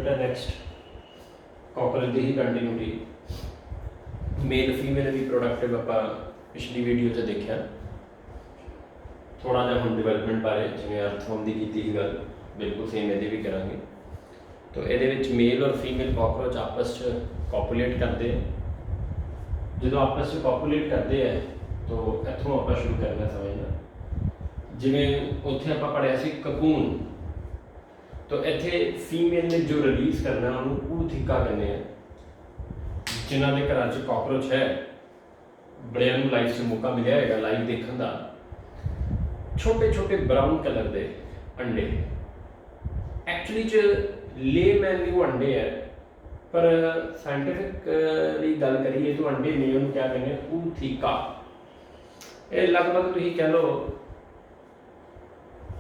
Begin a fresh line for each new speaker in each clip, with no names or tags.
बेटा next cockroach की ही continuity male female भी प्रोडक्टिव आप पिछली वीडियो से देखा थोड़ा जहा हम डिवेलपमेंट बारे जिमें अर्थफॉर्म की की गल बिल्कुल सेम ये भी करा। तो ये मेल और फीमेल कॉकरोच आपस कॉपुलेट करते हैं। जो आपस कॉपुलेट करते हैं तो इतों आप शुरू करना समझना जिमें उत्थे आप पढ़िया सी ककून। तो इत्थे फीमेल ने जो रिलीज़ करना उन्होंने ऊथिका कहते हैं। जिन्हों के घर कॉकरोच है बड़िया लाइफ से मौका मिले है लाइव देखने का। छोटे छोटे ब्राउन कलर के अंडे एक्चुअली लेमैन भी वो अंडे है पर साइंटिफिक गल करिए तो अंडे नहीं उन्होंने क्या कहते हैं ऊथिका। ये लगभग तुम कह लो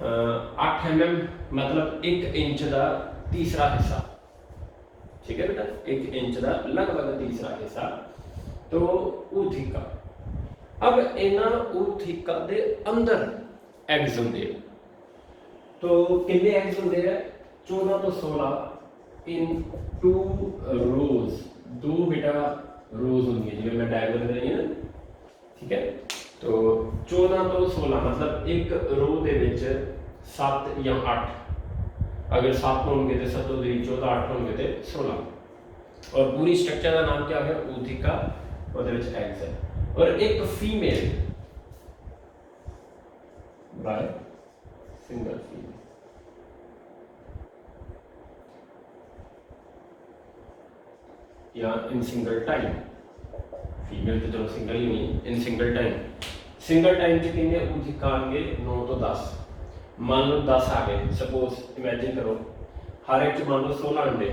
8 mm मतलब 1 इंच का तीसरा हिस्सा। ठीक है बेटा 1 इंच का लगभग तीसरा हिस्सा तो ऊथिका। अब इन्होंने ऊथिका के अंदर एग्स होंगे। तो कितने एग्स होंगे है 14 तो 16 इन 2 रोज। 2 बेटा रोज होंगी जिवें मैं डायग्राम दे रही है ना। ठीक है तो 14 तो 16 मतलब एक रो दे विच 7 या 8 अगर 7 होंगे तो 7 14 8 होंगे तो 16 और पूरी स्ट्रक्चर का नाम क्या है ऊथिका। और एग्स है और एक फीमेल बाय सिंगल फीमेल या इन सिंगल टाइम। फीमेल तो चलो सिंगल ही नहीं in single time. Single time के कितने ऊथिका आएंगे 9 तो 10। मान लो 10 आ गए सपोज इमेजिन करो हर एक मान लो 16 अंडे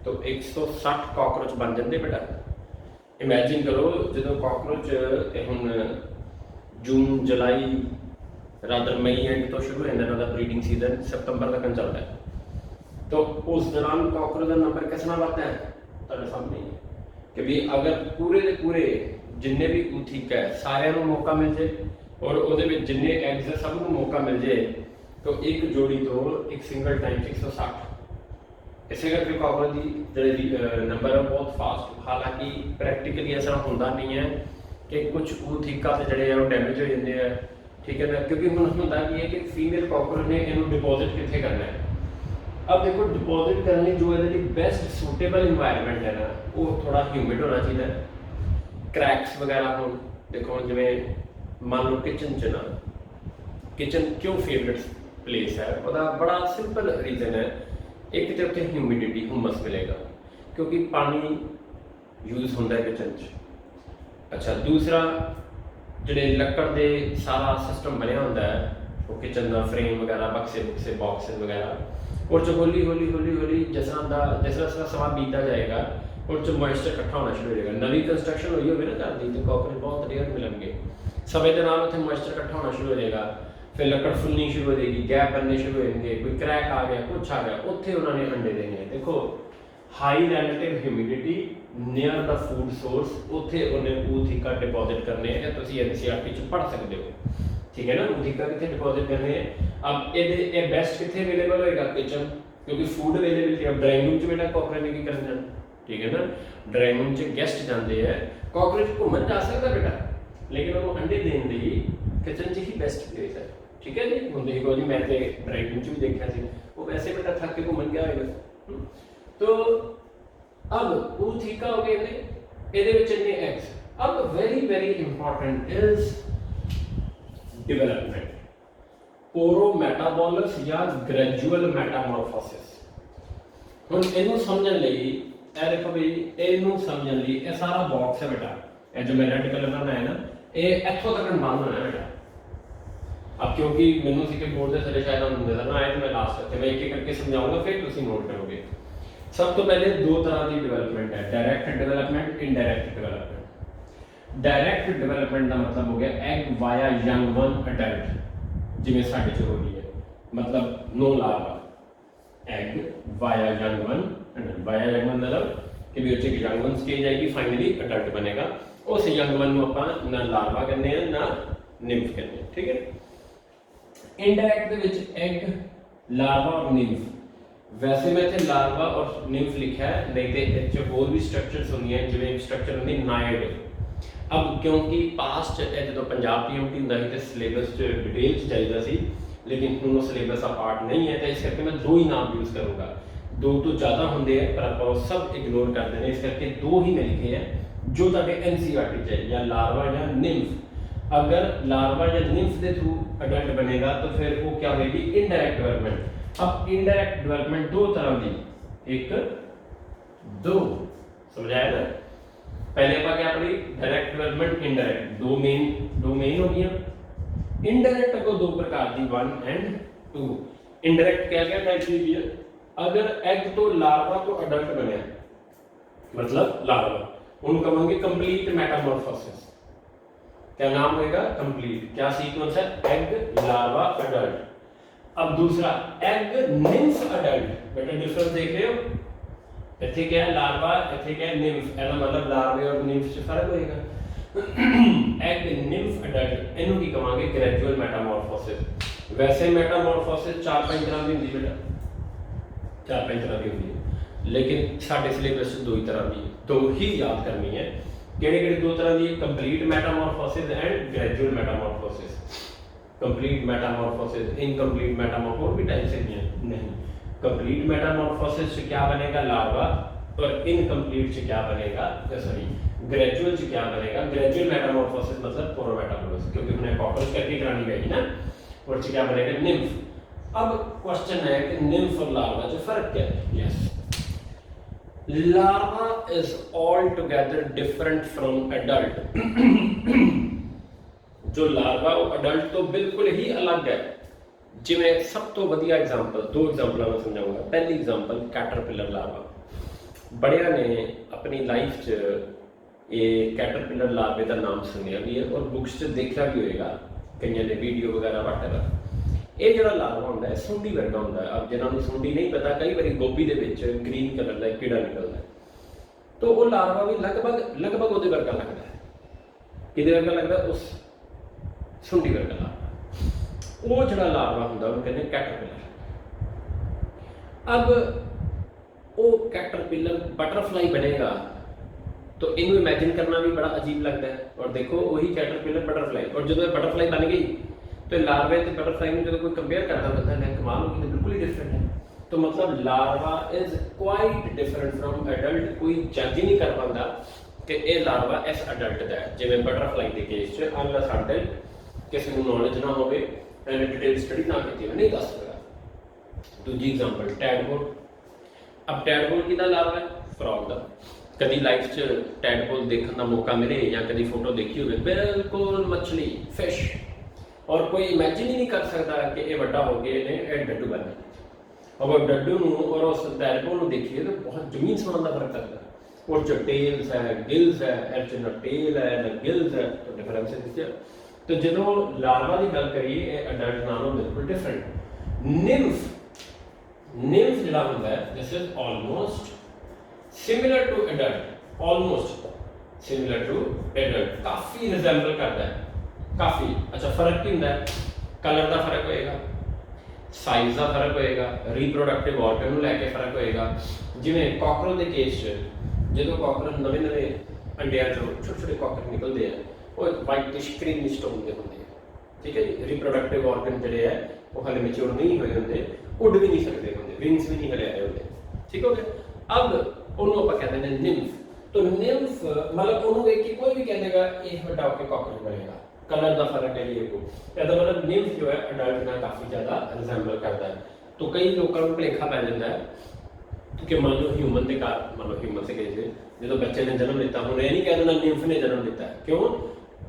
तो 160 कॉकरोच बन जाते बेटा। इमेजिन करो जो कॉकरोच हुण जून जुलाई रादर मई एंड तो शुरू हो जाता ब्रीडिंग सीजन सितंबर तक चलता है। तो उस दौरान कॉकरोच का नंबर कितना बढ़ता है तुहाडे सामने कि भी अगर पूरे के पूरे जिन्ने भी ऊथिका है सारिਆਂ ਨੂੰ मौका मिल जाए और ਉਹਦੇ ਵਿੱਚ जिन्ने एग्स है सब ਨੂੰ मौका मिल जाए तो एक जोड़ी तो एक सिंगल टाइम 160। इसे करके कॉकरोच की जी नंबर है बहुत फास्ट। हालांकि प्रैक्टिकली ऐसा होता नहीं है कि कुछ ऊथिका से जड़े डैमेज हो जाते हैं। ठीक है ना क्योंकि हम होता कि है कि फीमेल कॉकरोच ने इन्हों डिपॉजिट कितने करना है। अब देखो डिपॉजिट करने जो है बेस्ट सूटेबल इन्वायरमेंट है ना वो थोड़ा ह्यूमिड होना चाहिए। क्रैक्स वगैरह हो देखो जिमें मान लो किचन च ना किचन क्यों फेवरेट प्लेस है वह बड़ा सिंपल रीजन है। एक तो उत्थे ह्यूमिडिटी हुमस मिलेगा क्योंकि पानी यूज होता है किचन च। अच्छा दूसरा जोड़े लकड़ के सारा सिस्टम बनया होता है वो किचन का फ्रेम वगैरह बक्से बुक्से बॉक्सेस वगैरह और जो हौली हौली हौली हौली जिस तरह समा बीता जाएगा और जो मॉइस्चर इकट्ठा होना शुरू हो जाएगा। नवी कंस्ट्रक्शन हुई होगी ना घर की तो कॉकरोच बहुत रेयर मिलेंगे। समय के नाम उत्थे मॉइस्चर इकट्ठा होना शुरू हो जाएगा फिर लकड़ फुलनी शुरू हो जाएगी गैप बनने शुरू हो जाएंगे कोई क्रैक आ गया कुछ आ गया उत्थे उन्होंने अंडे देने। देखो high relative humidity near the food source उत्थे उन्हें ऊथिका डिपॉजिट करने हैं। तुम NCERT च पढ़ सकते हो। ठीक है ना ऊथिका कितने डिपॉजिट करने हैं। अब ये बेस्ट कितने अवेलेबल होएगा किचन क्योंकि फूड अवेलेबिलिटी। अब ड्राइंग रूम च बेटा कॉकरोच ने की करना जाना। ठीक है ना ड्राइंग रूम च गेस्ट जाते हैं कॉकरोच घूमन जा सकता बेटा लेकिन वो अंडे देने की किचन च ही बेस्ट प्लेस है। ठीक है जी हम देखो जी मैं तो ड्राइंग रूम च भी देखा सी वो वैसे बेटा थक के घूमन गया होगा। तो अब ऊथिका हो गए ने इन्ने एग्स। अब very very important is development पोरोमेटाबोलस या ग्रेजुअल मेटामॉर्फोसिस। हुण इहनूं समझण लई ए देखो भी इहनूं समझण लई ये सारा बॉक्स है बेटा ये जो मैं रेड कलर का बनाया ना ये इत्थों तक बंद होना है बेटा। अब क्योंकि मैनूं सी कि बोर्ड के थले शायद नज़र ना आए तो मैं लास्ट तक मैं एक एक करके समझाऊंगा फिर तुसीं नोट करोगे। सब तो पहले 2 तरह की डेवलपमेंट है direct development indirect development. Direct development का मतलब हो गया egg via young one adult जिवें साडे च हो रही है मतलब no larva egg via young one adult. Via young one मतलब कि भी एक यंग वन स्टेज आएगी फाइनली अडल्ट बनेगा उस यंग वन को आप ना लार्वा कहते हैं ना निम्फ कहते हैं। ठीक है इनडायरैक्ट एग लार्वा और निम्फ वैसे मैं इत्थे लार्वा और निम्फ लिखा है, नहीं तो इत्थे होर भी स्ट्रक्चर्स होंदियां जिवें स्ट्रक्चर होंदी नाइड। अब क्योंकि पास्ट जो पंजाब पीएमटी हुंदा सी ते सिलेबस डिटेल च चाहिदा सी, लेकिन हुण वो सिलेबस का पार्ट नहीं है, तो इस करके मैं दो ही नाम यूज़ करूँगा। दो तो ज़्यादा होंगे पर आप सब इग्नोर कर देने, इस करके दो ही मैं लिखे हैं जो तुहाडे एनसीईआरटी च है, या लार्वा या निम्फ। अगर लार्वा या निम्फ के थ्रू अडल्ट बनेगा तो फिर वो क्या होगी, इनडायरेक्ट डेवलपमेंट। अब इनडायरेक्ट डेवलपमेंट दो तरह की, एक दो, समझाया ना। पहले आप क्या पढ़ी, डायरेक्ट डेवलपमेंट इनडायरेक्ट, दो मेन हो गई। इनडायरेक्ट को दो प्रकार की, 1 एंड 2। इनडायरेक्ट क्या क्या टाइप की है, अगर एग तो लार्वा तो अडल्ट बने, मतलब लार्वा, उन कहेंगे कंप्लीट मेटामॉर्फोसिस। क्या नाम होगा, कंप्लीट। क्या सीक्वेंस है, एग लार्वा अडल्ट। अब दूसरा एग निम्फ अडल्ट, बेटा डिफरेंस देख रहे हो, इत्थे क्या है लार्वा, इत्थे क्या है निम्फ, एदा मतलब लार्वे और निम्फ च फर्क होएगा। एग निम्फ अडल्ट इनू की कहांगे ग्रेजुअल मेटामॉर्फोसिस। वैसे मेटामॉर्फोसिस 4-5 तरह की होंदी बेटा, 4-5 तरह की होंदी है, लेकिन साडे सिलेबस दो ही तरह की, दो ही याद करनी है। किहड़े-किहड़े दो तरह की, complete Metamorphosis and gradual Metamorphosis. Complete Metamorphosis, incomplete Metamorphosis, और भी टाइप्स हैं नहीं। कंप्लीट मेटामॉर्फोसिस से क्या बनेगा, लार्वा, और इनकम्प्लीट से क्या बनेगा, सॉरी ग्रेजुअल से क्या बनेगा, ग्रेजुअल मेटामॉर्फोसिस मतलब पूरा मेटामॉर्फोसिस, क्योंकि उन्हें कॉकरोच करके करानी गई ना, और से क्या बनेगा, निम्फ। अब क्वेश्चन है कि निम्फ और लार्वा जो फर्क क्या है। Yes, larva is all together different from adult. जो लार्वा और अडल्ट तो बिल्कुल ही अलग है। जिवें सब तो वधिया एग्जांपल, दो एग्जांपल मैं समझाऊंगा। पहली एग्जांपल कैटरपिलर लार्वा। बड़िया ने अपनी लाइफ च ये कैटरपिलर लार्वे का नाम सुनिया भी है और बुक्स च देखा भी होएगा, कई ने वीडियो वगैरह वटएवर। ये जो लार्वा होंदा है सुंडी वर्गा होंदा है। अब जिन्होंने सुंडी नहीं पता, कई बार गोभी के ग्रीन कलर का कीड़ा निकलता है, तो वो लार्वा भी लगभग वो वर्गा लगता है। कि वर्गा लगता है, उस सुंडी वर्गा लार्वा। वो जो लार्वा होंदा उन्हें कहते हैं कैटरपिलर। अब वो कैटरपिलर बटरफ्लाई बनेगा तो इन्हें इमेजिन करना भी बड़ा अजीब लगता है। और देखो वही कैटरपिलर बटरफ्लाई, और जो बटरफ्लाई बन गई तो लार्वे तो बटरफ्लाई में जो कोई कंपेयर करता होता है, कमाल होगी, तो बिल्कुल ही डिफरेंट है। तो मतलब larva is quite different from adult. कोई जज ही नहीं कर पाता कि ये लार्वा इस एडल्ट का है। जिवें बटरफ्लाई के केस च अनलैस एडल्ट किसी को नॉलेज ना हो, डिटेल स्टडी ना की हो, नहीं दस सकता। दूजी एग्जांपल टैडपोल। अब टैडपोल किहदा लार्वा है, फ्रॉग का। कभी लाइफ च टैडपोल देखने का मौका मिले या कभी फोटो देखी हो, बिल्कुल मछली फिश, और कोई इमेजिन ही नहीं कर सकता कि ये बड़ा हो गया ने डड्डू बन गया। और डड्डू और उस टैडपोल को देखिए तो बहुत जमीन समान का फर्क लगता है। और जो टेल्स है, गिल्स है, एच न टेल है न गिल्स है, तो डिफरेंस दिखते हैं। तो जो लार्वा की गल करिए एडल्ट नालों बिल्कुल डिफरेंट। निम्फ जिहड़ा हुंदा है, this is almost similar to adult, almost similar to adult, काफी रिजेंबल करता है, काफी। अच्छा फर्क की है, कलर का फर्क होएगा, साइज का फर्क होएगा, रीप्रोडक्टिव ऑर्गन को लैके फर्क होएगा। जिवें कॉकरोच के केस जो कॉकरोच नवे नवे अंडिया चो छोटे छोटे कॉकरोच निकलते हैं, वो वाइटिश क्रीमिश टोन के होंगे, ठीक है जी। रिप्रोडक्टिव ऑर्गन जोड़े है वो हले मैच्योर नहीं हुए होंगे, उड़ भी नहीं सकते होंगे, विंग्स भी नहीं हले आए होंगे, ठीक हो गया। अब उन्होंने आप कहते हैं निम्फ। तो निम्फ मतलब उन्होंने देख के कोई भी कह देगा ये बड़ा होकर कॉकरोच बनेगा, कलर का फर्क है ये को। तो मतलब निम्फ जो है अडल्ट में काफी ज्यादा रिजेंबल करता है। तो कई लोगों को भुलेखा पै जाता है कि मान लो ह्यूमन के कार, मान लो ह्यूमन से कहे जो बच्चे ने जन्म लिता, हमने ये नहीं कह देना निम्फ ने जन्म लिता है। क्यों?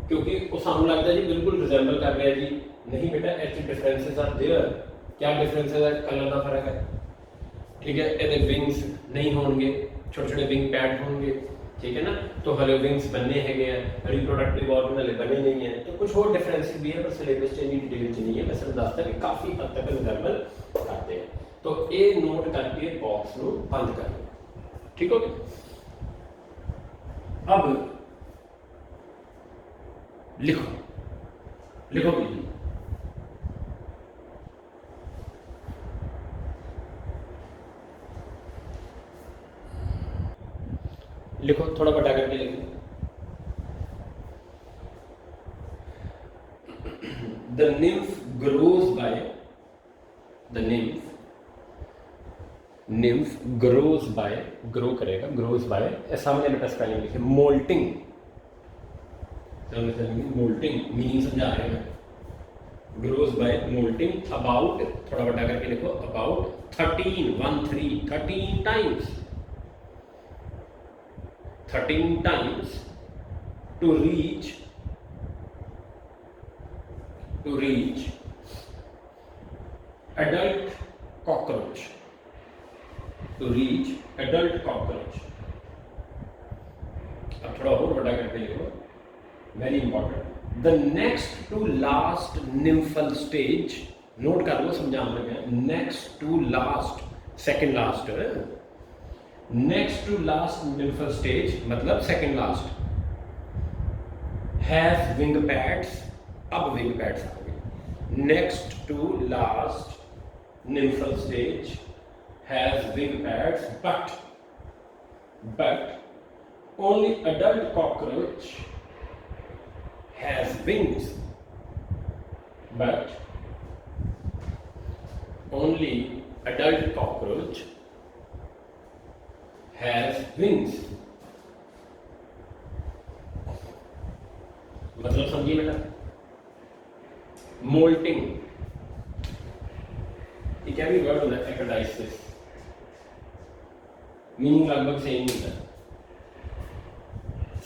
क्योंकि वो सामने लगता है जी बिल्कुल रिजेंबल कर रहा है जी। नहीं बेटा, ऐसे डिफरेंसेस आर देयर। क्या डिफरेंसेस है? कलर का फर्क है, ठीक है। ये विंग्स नहीं होंगे, छोटे छोटे विंग पैड होंगे, ठीक है ना। तो हले विंग्स बनने हैं, रिप्रोडक्टिव ऑर्गन हले बने नहीं है, तो कुछ और डिफरेंसेस भी है, पर सिलेबस च डिटेल च नहीं है। मैं सिर्फ दसता कि काफ़ी हद तक रिजेंबल करते हैं। तो ये नोट करके बॉक्स को बंद कर लो, ठीक हो गया। अब लिखो लिखो भी लिखो, थोड़ा बड़ा करके लिखो। The nymph grows by, the nymph grows by, grow करेगा, grows by, सामने बेटा स्पेलिंग लिखे, मोल्टिंग, मोल्टिंग मीनिंग समझा रहे हैं, grows by molting about, थोड़ा बड़ा करके लिखो, about 13 times, 13 times to reach adult cockroach, to reach adult cockroach। अब थोड़ा और बड़ा करके लिखो, very important, the next to last nymphal stage, note कर लो, समझाने लगे, next to last, second last, next to last nymphal stage मतलब second last, has wing pads, अब विंग पैड्स आ गए, next to last nymphal stage has wing pads, but only adult cockroach has wings, but only adult cockroach has wings। मतलब समझिए बेटा, moulting ये क्या भी वर्ड होता है, एक्रोडाइसिस, मीनिंग लगभग सेम ही है।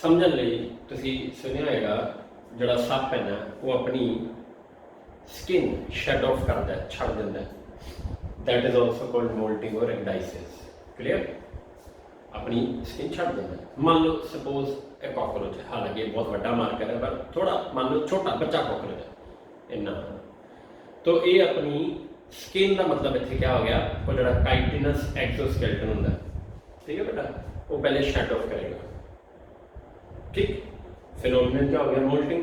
समझण ਲਈ ਤੁਸੀਂ ਸੁਣਿਆ ਹੋਏਗਾ ਜਿਹੜਾ ਸੱਪ ਹੈ ਨਾ ਉਹ ਆਪਣੀ ਸਕਿਨ ਸ਼ੈਡ ਆਫ ਕਰਦਾ ਹੈ, ਛੱਡ ਦਿੰਦਾ ਹੈ, that is also called molting or ecdysis, clear, अपनी स्किन छड़ देना। मान लो सपोज एक कॉकरोच है, हालांकि बहुत बड़ा मार्कर है पर थोड़ा मान लो छोटा बच्चा कॉकरोच है इन्ना, तो ये अपनी स्किन का मतलब इतने क्या हो गया, वो जो काइटिनस एक्सोस्केलेटन होता है, ठीक है बेटा, वो पहले शट ऑफ करेगा, ठीक, फिर उनमें क्या हो गया, मोल्टिंग,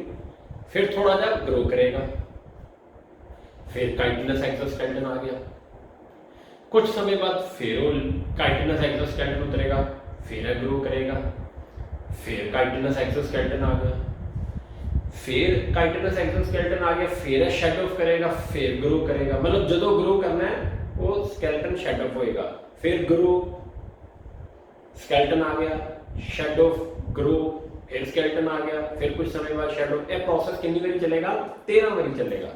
फिर थोड़ा जा ग्रो करेगा, फिर काइटिनस एक्सोस्केलेटन आ गया, कुछ समय बाद फिर वो काइटिनस एक्सोस्केलेटन उतरेगा, फिर ग्रो करेगा, फिर काइटिनस एक्सोस्केलेटन आ गया, फिर काइटिनस एक्सोस्केलेटन आ गया, फिर शेड ऑफ करेगा, फिर ग्रो करेगा, मतलब जो ग्रो करना है वो स्केलेटन शेड ऑफ होएगा, फिर ग्रो, स्केलेटन आ गया, शेड ऑफ, ग्रो, फिर स्केलेटन आ गया, फिर कुछ समय बाद शेड ऑफ, ये प्रोसेस कितनी बारी चलेगा, 13 बारी चलेगा।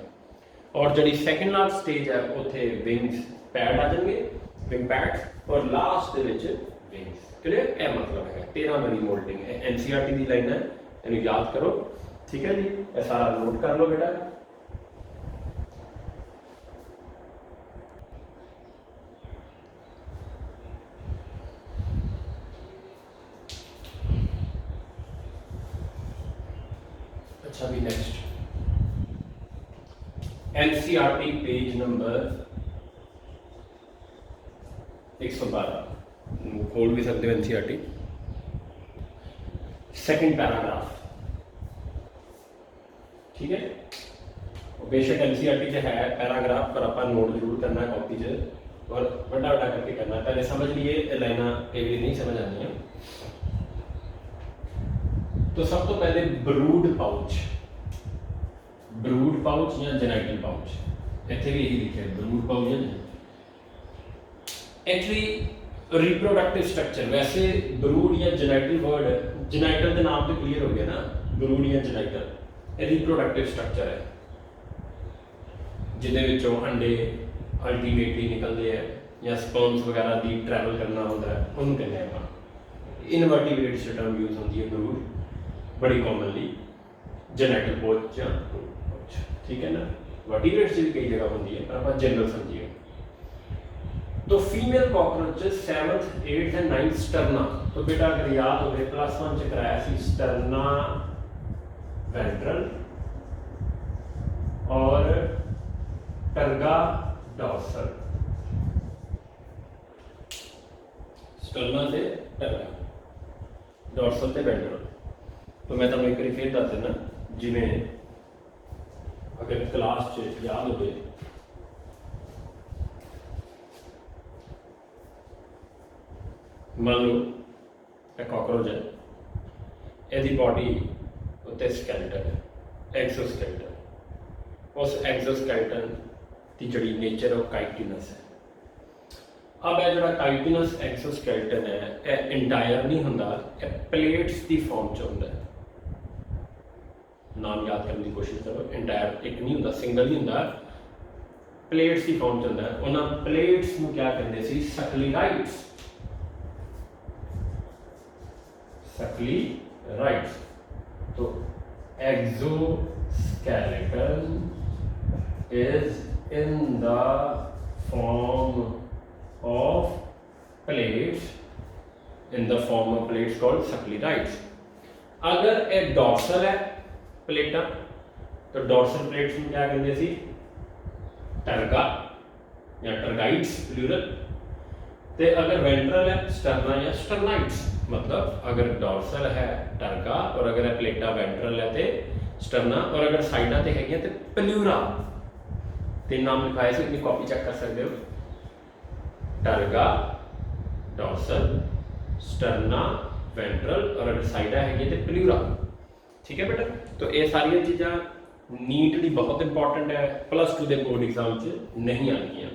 और जी सेकेंड लास्ट स्टेज है उत्थे विंग्स पैड आ जाएंगे, विंग पैड्स, और लास्ट दे विच विंग्स, क्लियर, यह मतलब है 13 बारी मोल्टिंग है, एनसीईआरटी की लाइन है, इन्हें याद करो, ठीक है जी, यह सारा नोट कर लो बेटा। अच्छा भी नेक्स्ट एनसीईआरटी पेज नंबर 112, खोल भी सकते हो एनसीईआरटी, सेकंड पैराग्राफ, ठीक है, बेशक एनसीईआरटी जो है पैराग्राफ पर अपन नोट जरूर करना है कॉपी से, और बड़ा बड़ा करके करना है, पहले समझ लिए, लाइना कई बार नहीं समझ आनी है। तो सब तो पहले ब्रूड पाउच या जेनाइटल पाउच, इतने भी यही लिखे ब्रूड पाउच या एक्चुअली रिप्रोडक्टिव स्ट्रक्चर, वैसे ब्रूड या जेनाइटल वर्ड, जेनाइटल के नाम तो क्लियर हो गया ना, ब्रूड या जेनाइटल रिप्रोडक्टिव स्ट्रक्चर है जिहदे विचों अंडे अल्टीमेटली निकलते हैं या स्पर्म्स वगैरह की ट्रैवल करना होता है, उन्होंने कहते हैं आप इनवर्टिब्रेट्स टर्म यूज होती है ब्रूड बड़ी कॉमनली, जेनेटिक पोच, ठीक है ना, वर्टिब्रेट्स भी कई जगह होती है पर आप जनरल समझिए। तो female cockroaches 7th 8th and 9th sterna, तो बेटा अगर याद हो गए +1 च कराया सी स्टर्ना वेंट्रल और टर्गा डॉर्सल, स्टर्ना से टर्गा, डॉर्सल से वेंट्रल। तो मैं तुम्हें एक बार फिर दस देना, जिमें अगर क्लास च याद हो गए, मान लो ਇਹ ਕਾਕਰੋਚ ਹੈ, ਇਹਦੀ ਬॉडी ਉੱਤੇ ਸਕੈਲਟਨ ਹੈ, ਐਗਜ਼ੋਸਕੈਲਟਨ। उस एक्सोस्केलेटन की जी नेचर ऑफ काइटिनस है। अब यह जो काइटिनस एक्सोस्केलेटन है यह इंटायर नहीं होंदा, यह प्लेट्स की फॉर्म च होंदा है। नाम याद करने की कोशिश करो, इंटायर एक नहीं होंदा, सिंगल नहीं होंदा, प्लेट्स की फॉर्म च होंदा है। उन्होंने प्लेट्स को क्या कहते सी? सक्लीराइट्स। सक्लीराइट्स। तो exoskeleton is in the form of plates, in the form of plates called सक्लीराइट्स। अगर एक डॉर्सल है प्लेटा तो डॉर्सल प्लेट्स में क्या कहते सी? टर्गा या टर्गाइट्स प्लूरल। ते अगर वेंट्रल है स्टर्ना या स्टर्नाइट्स। मतलब अगर डॉर्सल है टर्गा और अगर प्लेटा वेंट्रल है तो स्टर्ना और अगर साइडा ते है तो प्लूरा। तीन नाम लिखाए से अपनी कॉपी चेक कर सकते हो, टर्गा, डॉर्सल, स्टर्ना, वेंट्रल और अगर साइडा है तो प्लूरा। ठीक है बेटा, तो ये सारी चीज़ां नीटली बहुत इंपॉर्टेंट है, +2 के बोर्ड एग्जाम नहीं आती।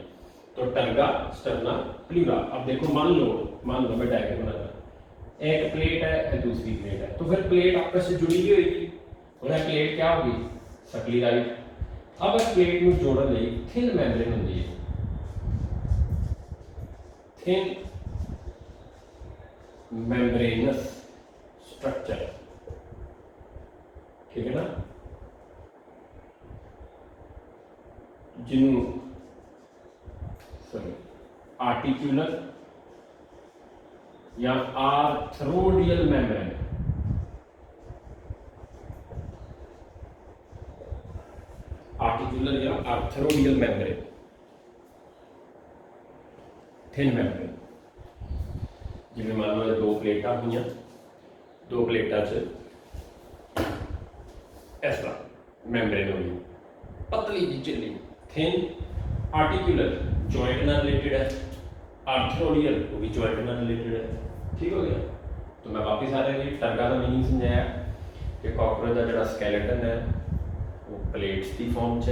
तो टर्गा, स्टर्ना, प्लूरा। अब देखो मान लो मैं डायग्राम बना रहा, एक प्लेट है दूसरी प्लेट है, तो फिर प्लेट आपस में जुड़ी हुई होगी। प्लेट क्या होगी? सक्लीराइट। अब इस प्लेट में जोड़न लई थिन मैम्ब्रेन होंदी है, थिन मैम्ब्रेनस स्ट्रक्चर। ठीक है ना, जिन्हों आर्टिक्यूलर या आर्थरोडियल मैम्ब्रेन, आर्टिकुलर या आर्थरोडियल मेम्ब्रेन, थिन मेम्ब्रेन। जिवें मान लो दो प्लेटा हुई, दो प्लेटा च इस तरह मेम्ब्रेन हुई, पतली जी चिल्ली। थिन आर्टिकुलर जॉइंट नाल रिलेटेड है, आर्थरोडियल वो भी जॉइंट नाल रिलेटेड है। ठीक हो गया। तो मैं वापस आ रहा जी टर्गा का मीनिंग समझाया कि कॉकरोच का जो स्केलेटन है प्लेट्स की फॉर्म च,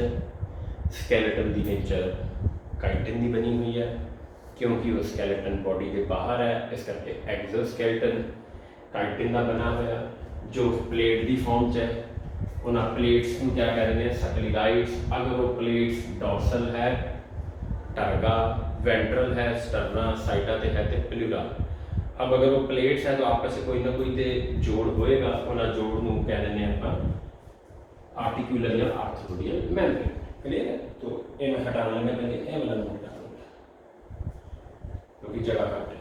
स्केलेटन की नेचर काइटिन की बनी हुई है क्योंकि वो स्केलेटन बॉडी के बाहर है, इस करके एक्सोस्केलेटन काइटिन का बना हुआ। जो प्लेट की फॉर्म च है उन्होंने प्लेट्स को क्या कह रहे हैं? सक्लीराइट्स। अगर वो प्लेट्स डॉर्सल है टर्गा, वेंट्रल है स्टर्ना, साइडा ते है तो प्लूरा। अब अगर वो प्लेट्स है तो आपस में कोई ना कोई तो जोड़ होएगा, उन्होंने जोड़ को कह दें आप आर्टिकुलर या आर्थरोडियल मेम्ब्रेन। क्लियर है? तो ये मैं हटा लेंगे, पहले ये वाला नोट कर लूँगा क्योंकि जगह कट है।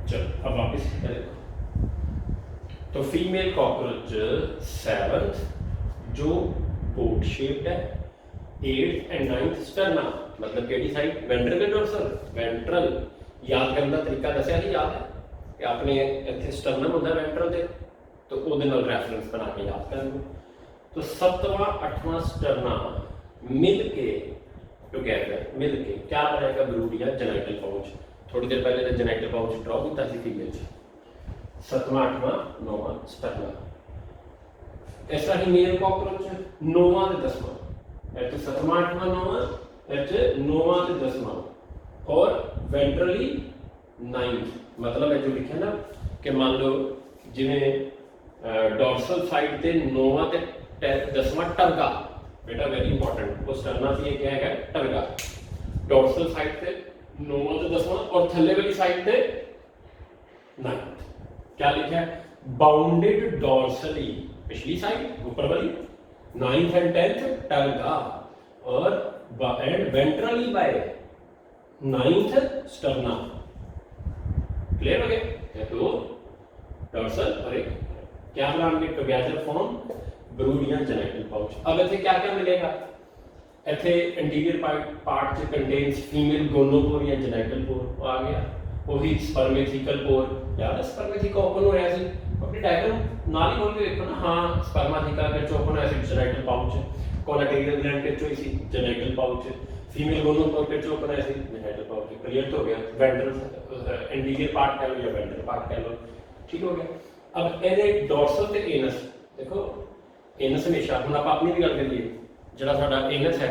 चलो अब वापस देखो, तो फीमेल कॉकरोच 7th जो बोट शेप्ड है, 8th एंड 9th स्टर्ना। मतलब केड़ी साइड? वेंट्रल के डोर्सल। वेंट्रल याद करने का तरीका दसिया ही याद है कि अपने इतने स्टर्नम होता है वेंट्रल के, तो वो रेफरेंस बना के याद कर लो। तो 7वां 8वां स्टर्ना मिल के टुगेदर मिल के क्या बनाएगा? ब्रूड या जेनाइटल पाउच। थोड़ी देर पहले तो जेनाइटल पाउच ड्रॉ किया फीमेल 7वां 8वां 9वां स्टर्ना। ऐसा ही मेल कॉकरोच 9वां ते 10वां, 7वां 8वां 9वां, 9वां ते 10वां और वेंट्रली 9th। मतलब है जो लिखा ना कि मान लो जिमें डॉर्सल साइड ते 9वां ते 10वां टर्गा। बेटा वेरी इंपॉर्टेंट, वो स्टर्ना से ये क्या है? टर्गा। डॉर्सल साइड ते 9वां ते 10वां और थल्ले वाली साइड ते 9th। क्या लिखा है? बाउंडेड डॉर्सली पिछली साइड ऊपर वाली, 9th एंड 10th टर्गा और and ventrally by 9th sterna. Clear हो गया? तो डॉर्सल और एक क्या बनाएंगे? टुगेदर फॉर्म ब्रूड या जेनाइटल पाउच। अब इतने क्या क्या मिलेगा? इतने इंटीरियर पार्ट च कंटेन्स फीमेल गोनोपोर या जेनाइटल पोर आ गया, ਉਹੀ ਸਪਰਮੇਥੀਕਲ ਪੋਰ, ਯਾਦ ਸਪਰਮੇਥੀਕਾ ਓਪਨ ਹੋਇਆ ਸੀ ਆਪਣੀ ਡਾਇਗਰਾਮ ਨਾਲ ਹੀ ਖੋਲ ਕੇ ਦੇਖੋ ਨਾ। ਹਾਂ ਸਪਰਮਾਥੀਕਾ ਵਿੱਚ ਓਪਨ ਹੋਇਆ ਸੀ ਜੈਨਾਈਟਲ ਪਾਊਚ, ਕੋਲਾਟੇਰੀਅਲ ਗਲੈਂਡ ਵਿੱਚ ਹੋਈ ਸੀ ਜੈਨਾਈਟਲ ਪਾਊਚ, ਫੀਮੇਲ ਗੋਨੋਕੋਰ ਵਿੱਚ ਓਪਨ ਹੋਇਆ ਸੀ ਜੈਨਾਈਟਲ ਪਾਊਚ। क्लियर हो गया, वेंट्रल एंटीरियर पार्ट कह लो या वेंट्रल पार्ट कह लो, ठीक हो गया। अब ਇਹਦੇ डोर्सल ਤੇ एनस देखो, एनस हमेशा ਹੁਣ ਆਪਾਂ ਆਪਣੀ ਵੀ ਗੱਲ ਕਰੀਏ ਜਿਹੜਾ ਸਾਡਾ एनस है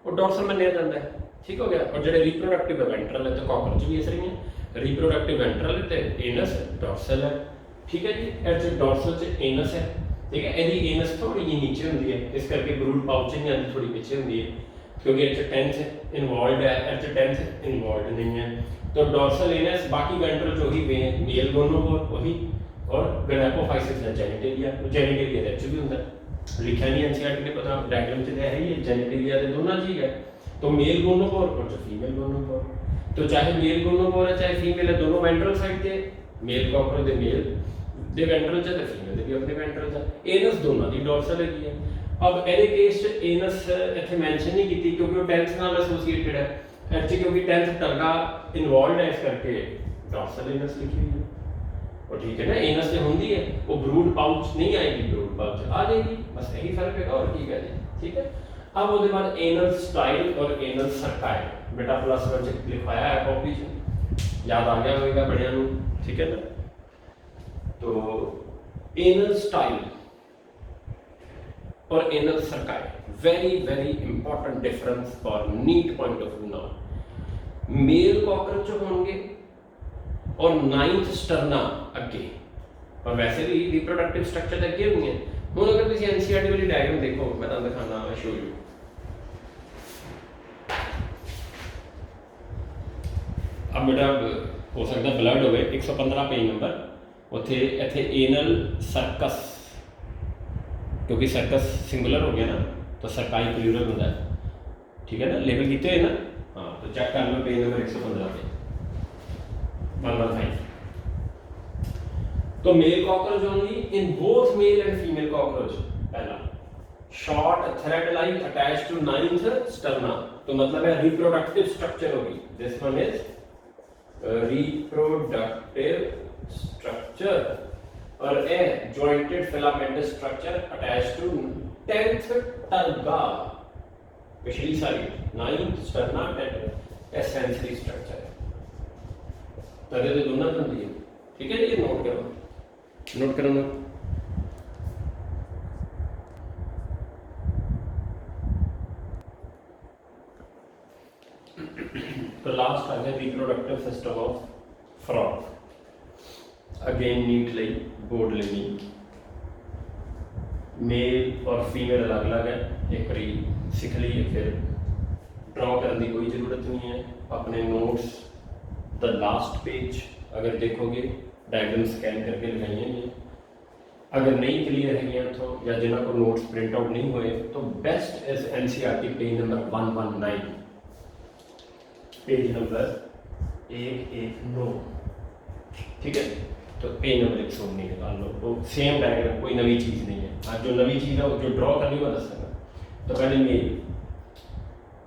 वो डोर्सल ਮੰਨਿਆ ਜਾਂਦਾ ਹੈ, ठीक हो गया। और ਜਿਹੜੇ ਰੀਪਰੋਡਕਟਿਵ वेंट्रल है तो कॉकरोच भी इस रही है, रीप्रोडक्टिव वेंट्रल ਤੇ एनस डोर्सल है, ठीक है जी। ਇਹ जो डोर्सल ਚ एनस है, ठीक है, ਇਹਦੀ एनस थोड़ी जी नीचे होती है, इस करके ब्रूड पाउच नहीं आती, थोड़ी पीछे होती है क्योंकि एच टेंथ इन्वॉल्व है, एच टेंथ इन्वॉल्व नहीं है। तो डोर्सल एनस बाकी वेंट्रल जो ही मेल गोनोकोर वही, और गनापोफाइसिस है जेनिटेलिया, जेनिटेलिया एच भी होता है, लिखा नहीं एनसीईआरटी ने, पता डायग्राम से है ही जेनिटेलिया के दोनों चीज है। तो मेल गोनोकोर और जो फीमेल गोनोकोर, तो चाहे मेल गोनोकोर है चाहे फीमेल है, दोनों वेंट्रल साइड के मेल कॉकरोच दे मेल दे वेंट्रल च ते फीमेल दे भी अपने वेंट्रल च, एनस दोनों की डोर्सल है। अब ਇਹਦੇ केस च एनस ਇੱਥੇ ਮੈਂਸ਼ਨ नहीं की क्योंकि वो टेंथ ਨਾਲ एसोसिएटेड है, एक्चुअली क्योंकि टेंथ टर्गा इन्वॉल्व है, इस करके डोर्सल एनस लिखी हुई है। और ठीक है ना, एनस जो होती है वो ब्रूड पाउच नहीं आएगी, ब्रूड पाउच आ जाएगी, बस यही फर्क है और ठीक है जी, ठीक है। अब उसके बाद एनल स्टाइल और एनल सर्काइल, बेटा प्लस वन च लिखवाया है कॉपी च, याद आ गया होगा बढ़िया, ठीक है ना। तो एनल स्टाइल और anal cerci, very very important difference for NEET point of view now. Male cockroach होंगे और 9th स्टर्ना अगे, और वैसे भी रिप्रोडक्टिव स्ट्रक्चर अगे होंगे। हुण अगर तुसीं एनसीईआरटी वाली डायग्राम देखो, मैं तुहानूं दिखाना, आई शो यू। अब बेटा हो सकता ब्लड होवे 115 पेज नंबर, उत्थे इत्थे एनल सर्कस, क्योंकि सर्कस सिंगुलर हो गया ना तो सर्काई प्लूरल होता है, ठीक है ना, लेबल कितने हैं ना। हाँ तो चेक कर लो पेज नंबर 115 पे 115। तो male cockroach only in both male and female cockroach, पहला short thread line attach to 9th sterna, तो मतलब है रिप्रोडक्टिव स्ट्रक्चर होगी, this one is reproductive structure, और a jointed filamentous structure attach to 10th terga, पिछली सारी 9th sterna 10th sensory structure है, तभी तो दोनों बनती है, ठीक है। ये नोट करो, नोट करो ना। तो लास्ट आ गया reproductive system of frog, again NEET ਲਈ बोर्ड ਲਈ नहीं, मेल और फीमेल अलग अलग है, एक बारी सीख लीए, फिर ड्रॉ करने की कोई ज़रूरत नहीं है। अपने नोट्स द लास्ट पेज अगर देखोगे डायग्राम स्कैन करके लगाइए हैं, अगर नहीं क्लियर है तो या जिन्हों को नोट्स प्रिंट आउट नहीं हुए तो best is NCERT page number 119, page number 119, ठीक है। तो पेज नंबर 119 निकाल लो, तो सेम डायग्राम, कोई नवी चीज़ नहीं है। आज जो नवी चीज़ है वो जो ड्रॉ करनी वो दसेगा। तो पहले मेल,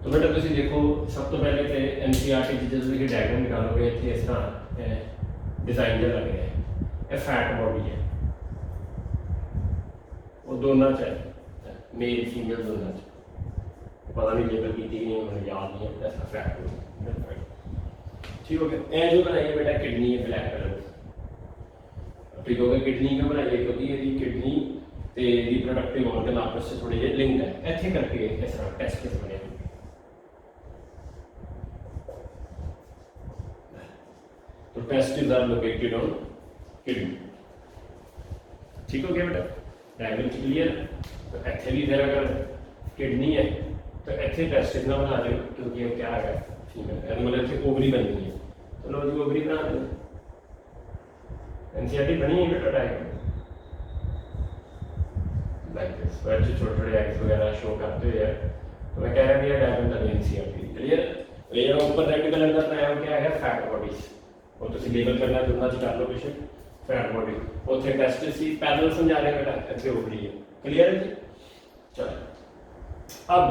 तो बेटा तुम देखो सब तो पहले तो एनसीईआरटी जो तुम डायग्राम निकालोगे इतने इस तरह डिजाइन जो लग रहा है, ये फैट बॉडी है, वो दोनों च है, मेल फीमेल दोनों च, पता नहीं लेबल की नहीं, मुझे याद नहीं है, ऐसा फैट बॉडी, ठीक हो गया। ए जो बनाई है बेटा किडनी है ब्लैक कलर, ठीक हो गया। किडनी क्यों बनाई है, क्योंकि ये किडनी ते रिप्रोडक्टिव ऑर्गन आपस में थोड़े जे लिंक है, ऐसे करके इस तरह टेस्टिस बने। तो testis are located on kidney, ठीक हो गया बेटा, डायग्राम क्लियर। तो ऐसे भी फिर अगर किडनी है तो ऐसे टेस्टिस ना बना दो, क्योंकि ये क्या है फीमेल, मतलब ऐसे ओवरी बनी है, तो लो जी ओवरी बना दो। एनसीईआरटी बनी है बेटा डायग्राम लाइक दिस, वैसे छोटे छोटे एग्स वगैरह शो करते हुए है, तो मैं कह रहा हूँ ये डायग्राम तो एनसीईआरटी क्लियर। ये जो ऊपर रेड कलर का बनाया हुआ क्या है, फैट बॉडीज, और तुम लेबल करना दोनों च कर लो कुछ, फैट बॉडी उत्थे टेस्ट सी पैरल समझा रहे बेटा, इतने ओवरी है, क्लियर है जी। चलो अब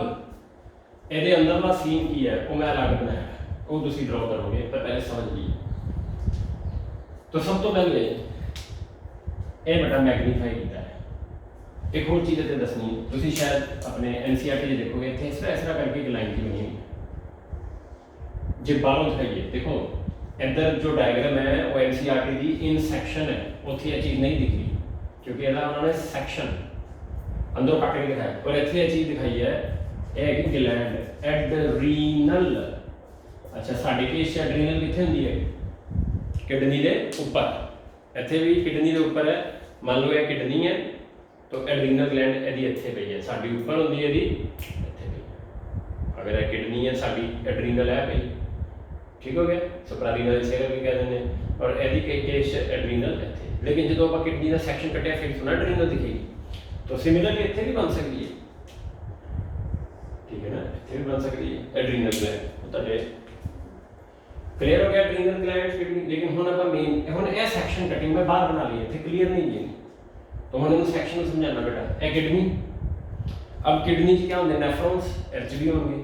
ये अंदरला सीन की है वो मैं अलग बनाया, वो तुम ड्रॉ करोगे, तो पहले समझ लीजिए। तो सब तो पहले ये बेटा मैगनीफाई किया है। एक और चीज़ इतने दसनी है, तुम शायद अपने NCERT देखोगे इतने इस तरह करके एक लाइन की बनी हुई जो बालों दिखाइए। देखो इधर जो डायग्राम है वो NCERT की इन सेक्शन है, उत्थे ये चीज़ नहीं दिख रही क्योंकि इहदा उन्होंने सेक्शन अंदरों कट के दिखाया, और इतने ये चीज़ दिखाई है एक ग्लैंड एड्रीनल। अच्छा साढ़े केस एड्रीनल कितने होंगी है? किडनी के ऊपर, इतने भी किडनी के ऊपर है। मान लो ये किडनी है तो एड्रीनल ग्लैंड यदि इतने पई है, साड़ी ऊपर होंगी यदि इतने पई। अगर यह किडनी है साड़ी एड्रीनल है पई, ठीक हो गया, सुपरारीनल इसे करके कह देंगे, और यदि केस एड्रीनल इतने। लेकिन जो आप किडनी का सैक्शन कटिया फिर सुना एड्रीनल दिखेगी, तो सिमिलरली इतने भी बन सकती है, ठीक है ना, इतने भी बन सकती है एड्रीनल ग्लैंड। क्लियर हो गया एड्रीनल ग्लैंड किडनी। लेकिन हम आप मेन हम यह सैक्शन कटिंग मैं बाहर बना ली, इतने क्लियर नहीं है, तो हम इन सैक्शन को समझाना बेटा। यह किडनी, अब किडनी क्या होंगे? नेफ्रॉन्स एचबी होंगे,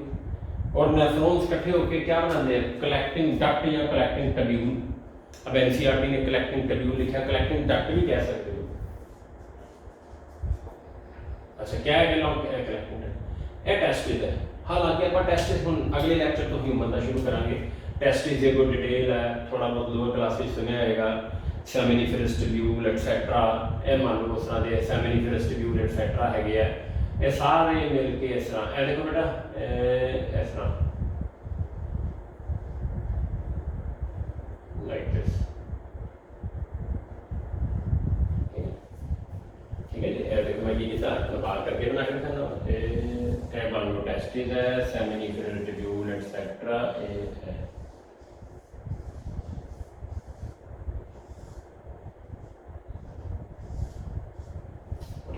और नेफ्रॉन्स इकट्ठे होकर क्या बनाते हैं? कलेक्टिंग डक्ट या कलेक्टिंग ट्यूब्यूल। अब NCERT ने कलेक्टिंग ट्यूब्यूल लिखा, कलेक्टिंग डक्ट भी कह सकते हो। अच्छा क्या है कलेक्टिंग डक्ट? ये टेस्टिस है। हालांकि आप टेस्टिस हम अगले लैक्चर तो ह्यूमन का शुरू करांगे। टेस्टिस जो डिटेल है थोड़ा बहुत लोअर क्लासेस सुनिया होगा, सेमिनिफेरस ट्यूब्यूल एटसेट्रा, ये मान लो उस तरह के सेमिनिफेरस ट्यूब्यूल एटसेट्रा है, ये सारे मिल के इस तरह। ये देखो बेटा इस तरह लाइक दिस, ठीक है जी। ये देखो मैं ये किया बाहर करके बना के दिखाना, ये मान लो टेस्टिस है, सेमिनिफेरस ट्यूब्यूल एटसेट्रा ये है।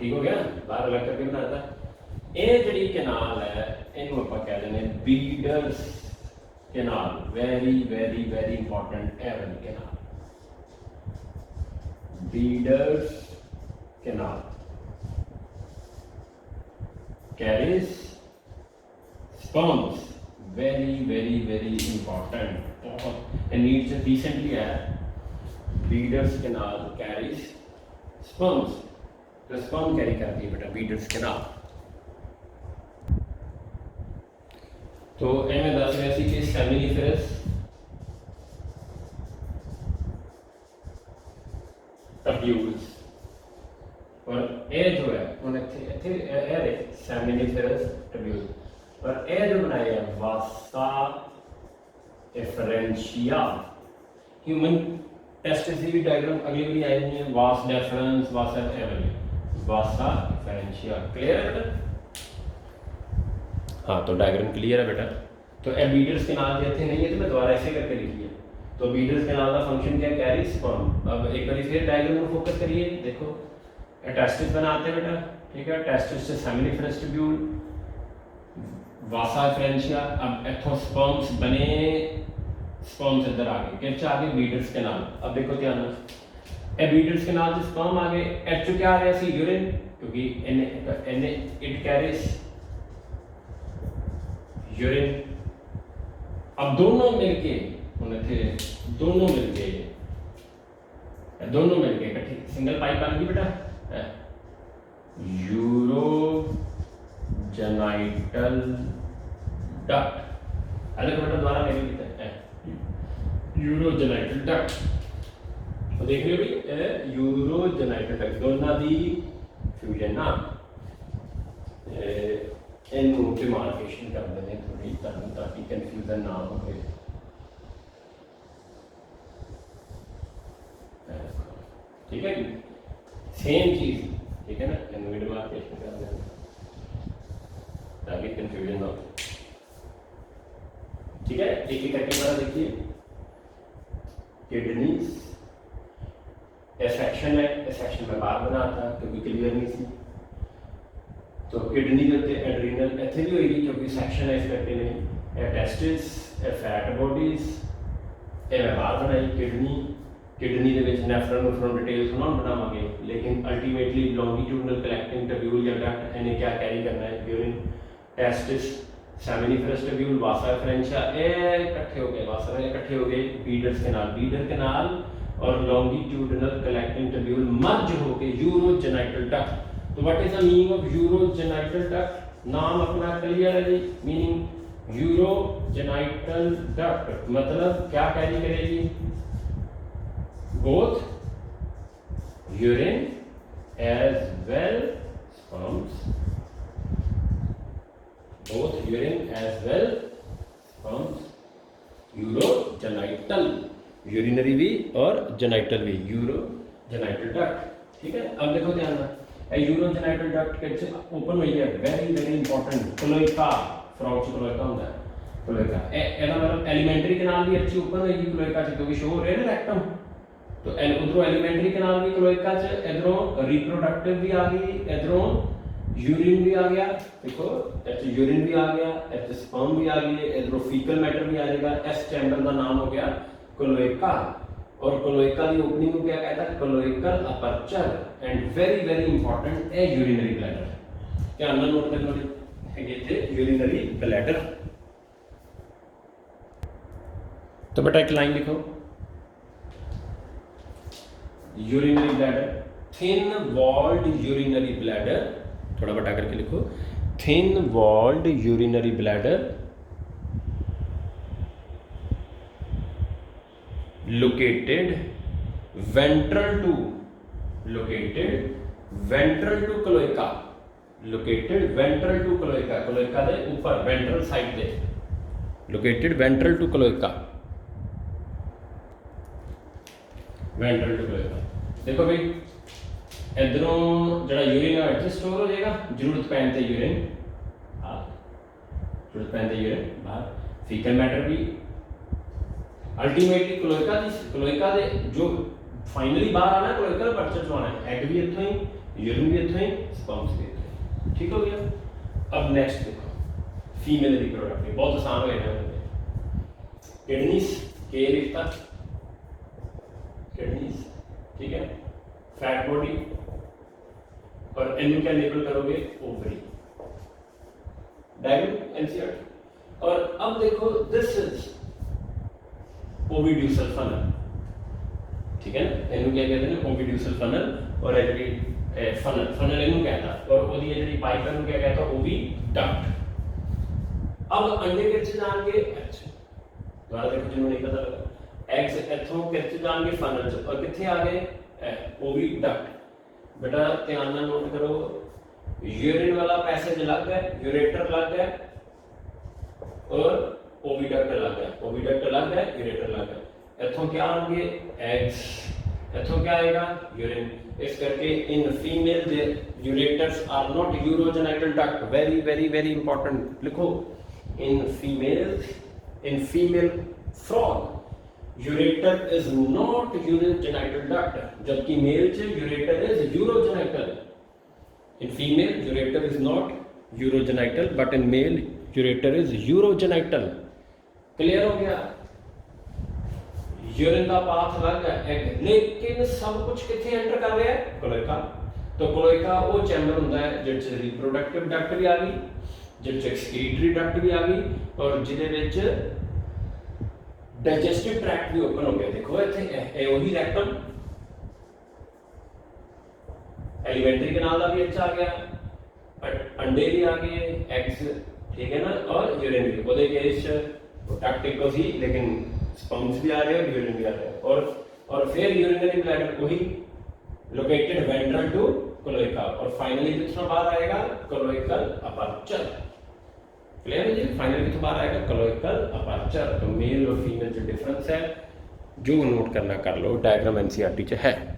ठीक हो गया, बाहर अलग करके बनाता। ये जी कैनाल है इनू आप कह दें Bidder's canal, very very very important है वाली canal, Bidder's canal carries sperms, very very very important, बहुत नीड्स रिसेंटली है। Bidder's canal carries sperms, sperm carry करती है बेटा बीडर्स कैनाल। तो मैं दस रहा सी कि सेमिनिफेरस ट्यूब्यूल्स, और ये जो है उन इथे सेमिनिफेरस ट्यूब्यूल, और ये जो बनाए हैं वासा एफरेंशिया। ह्यूमन टेस्टिस की भी डायग्राम अगली बारी आई हुई है, वास डेफरेंस वासा एवरी वासा एफरेंशिया। क्लियर है बेटा? हाँ तो डायग्राम क्लियर है बेटा। तो ए बीडर्स कैनाल जैसे नहीं है तो मैं दोबारा ऐसे करके लिखी है। तो बीडर्स कैनाल का फंक्शन क्या है? Carry sperm. अब एक बार फिर डायग्राम को फोकस करिए, देखो टेस्टिस बनाते हैं बेटा, ठीक है, टेस्टिस से सेमिनिफेरस ट्यूब्यूल वासा एफरेंशिया। अब इथों स्पर्म्स बने, स्पर्म्स इधर आ गए, किस आ गए? Bidder's canal. अब देखो ध्यान से ए बीडर्स कैनाल से स्पर्म आ गए, एच क्या आ रहा सी? यूरिन, क्योंकि इट कैरीज यूरिन। अब दोनों मिलके दोनों मिलके इकट्ठी सिंगल पाइप बन गई बेटा, यूरोजेनाइटल डक्ट। अलग बेटा दोबारा मेरे लिखता है यूरोजेनाइटल डक्ट। तो देख रहे हो भाई यूरोजेनाइटल डक्ट दोनों की फ्यूजन ना, इनू डिमार्केशन कर देने थोड़ी ताकि कंफ्यूजन ना हो। ठीक है जी, सेम चीज, ठीक है ना, इनू डिमार्केशन कर देना ताकि कंफ्यूजन ना हो। ठीक है, एक एक करके बड़ा देखिए। किडनीज सेक्शन है, सेक्शन में बाहर बनाता क्योंकि क्लियर नहीं थी। तो किडनी के उत्ते एड्रीनल इत्थे भी होएगी क्योंकि सेक्शन है इस करके नहीं। टेस्टिस, फैट बॉडीज, ये मैं बाहर बनाई। किडनी के विच नेफ्रॉन डिटेल्स हम बनावांगे, लेकिन अल्टीमेटली लॉन्गिट्यूडनल कलेक्टिंग ट्यूब्यूल या डक्ट इन्हें क्या कैरी करना है? यूरिन। टेस्टिस, सेमिनिफेरस ट्यूब्यूल, वासा एफरेंशिया, ये इकट्ठे हो गए, वासा में इकट्ठे हो गए बीडर्स कैनाल। बीडर कैनाल और लॉन्गिट्यूडनल कलेक्टिंग ट्यूब्यूल मर्ज होके यूरोजेनाइटल डक्ट। तो what is the meaning of urogenital duct? नाम अपना क्लियर है जी, मीनिंग यूरोजेनाइटल डक्ट मतलब क्या कैरी करेगी? Both urine as well sperms, both urine as well from urogenital, urinary भी और जेनाइटल भी, यूरोजेनाइटल डक्ट। ठीक है, अब देखो ध्यान ना, यूरोजेनाइटल डक्ट के ओपन हुई है, very very important, cloaca, frog च क्लोएका होता है, क्लोएका एदा मतलब एलिमेंटरी कैनाल भी अच्छी ओपन होगी क्लोएका च, क्योंकि शो हो रहा है ना रेक्टम, तो उधरों एलिमेंटरी कैनाल भी क्लोएका च, इधरों रिप्रोडक्टिव भी आ गई, इधरों यूरिन भी आ गया, देखो ऐसे यूरिन भी आ गया, ऐसे स्पर्म भी आ गई, इधरों फीकल मैटर भी आ जाएगा। इस चैम्बर का नाम हो गया क्लोएका, और क्लोएका की ओपनिंग को क्या कहता है? Cloacal aperture. And very very important है यूरिनरी ब्लैडर, ध्यान नाल नोट करना है ये यूरिनरी ब्लैडर। तो बेटा एक लाइन लिखो, urinary bladder, thin walled urinary bladder, थोड़ा बटा करके लिखो, thin walled urinary bladder located ventral to cloaca, located ventral to cloaca, cloaca दे ऊपर वेंट्रल साइड दे, located ventral to cloaca, ventral to cloaca. देखो भाई इधरों जरा यूरिन है स्टोर हो जाएगा, जरूरत पैन ते यूरिन जरूरत पैन ते यूरिन बाहर, फीकल मैटर भी अल्टीमेटली क्लोएका दे जो फाइनली बाहर आना क्लोएकल अपर्चर चो आना है, एग भी इत्थों ही, यूरिन भी इत्थों ही, स्पर्म्स भी इत्थों ही। ठीक हो गया। अब नेक्स्ट देखो फीमेल रिप्रोडक्टिव, बहुत आसान हो गया, किडनीज के लिखता, किडनीज, ठीक है, फैट बॉडी, और एन क्या लेबल करोगे? Ovary, diagram NCERT. और अब देखो दिस इज ओविड्यूसल फनल, ठीक है ना, एनु क्या कहते हैं? ओविड्यूसल फनल, और एग्री फनल, फनल एनु कहता, और ओदी जेडी पाइप एनु क्या कहता? ओविडक्ट। अब अंडे किरच जाएंगे, अच्छा दोबारा देखो जिन्होंने नहीं पता लगा, एग्स इथों किरच जाएंगे फनल च, और किथे आ गए? ओविडक्ट। बेटा ध्यान नाल नोट करो, यूरिन वाला पैसेज लग है, यूरेटर लग है, और ओविडक्ट लग है, ओविडक्ट लग है, यूरेटर लग है। इथों क्या आएंगे? एग्स, इथों क्या आएगा? यूरिन। इस करके in female the ureters are not urogenital duct, very very very important लिखो, in female frog ureter is not urogenital duct, जबकि मेल च ureter is urogenital. In female ureter is not urogenital, but in male ureter is urogenital. Clear हो गया? Urine का path अलग है, लेकिन सब कुछ किथे एंटर कर रहा है? क्लोएका। तो क्लोएका वो चैम्बर होता है जिस रिप्रोडक्टिव डक्ट भी आ गई, जिस एक्सक्रीटरी डक्ट भी आ गई, और जिहदे डाइजेस्टिव ट्रैक्ट भी ओपन हो गया। देखो इत्थे वही रेक्टम, एलिमेंट्री कैनाल का भी अच्छा आ गया, अंडे भी आ गए, एग्स, ठीक है ना, और यूरिन भी, ओदे केस डक्ट इको सी, लेकिन स्पर्म्स भी आ रहे हैं और यूरिन भी आ रहे हैं, और फिर यूरिनरी ब्लैडर वही लोकेटेड वेंट्रल टू क्लोएका, और फाइनली कितना बाहर आएगा? Cloacal aperture. क्लियर है जी? फाइनली कितना बाहर आएगा? Cloacal aperture. तो मेल और फीमेल जो डिफरेंस है जो नोट करना कर लो, डायग्राम एनसीईआरटी च है।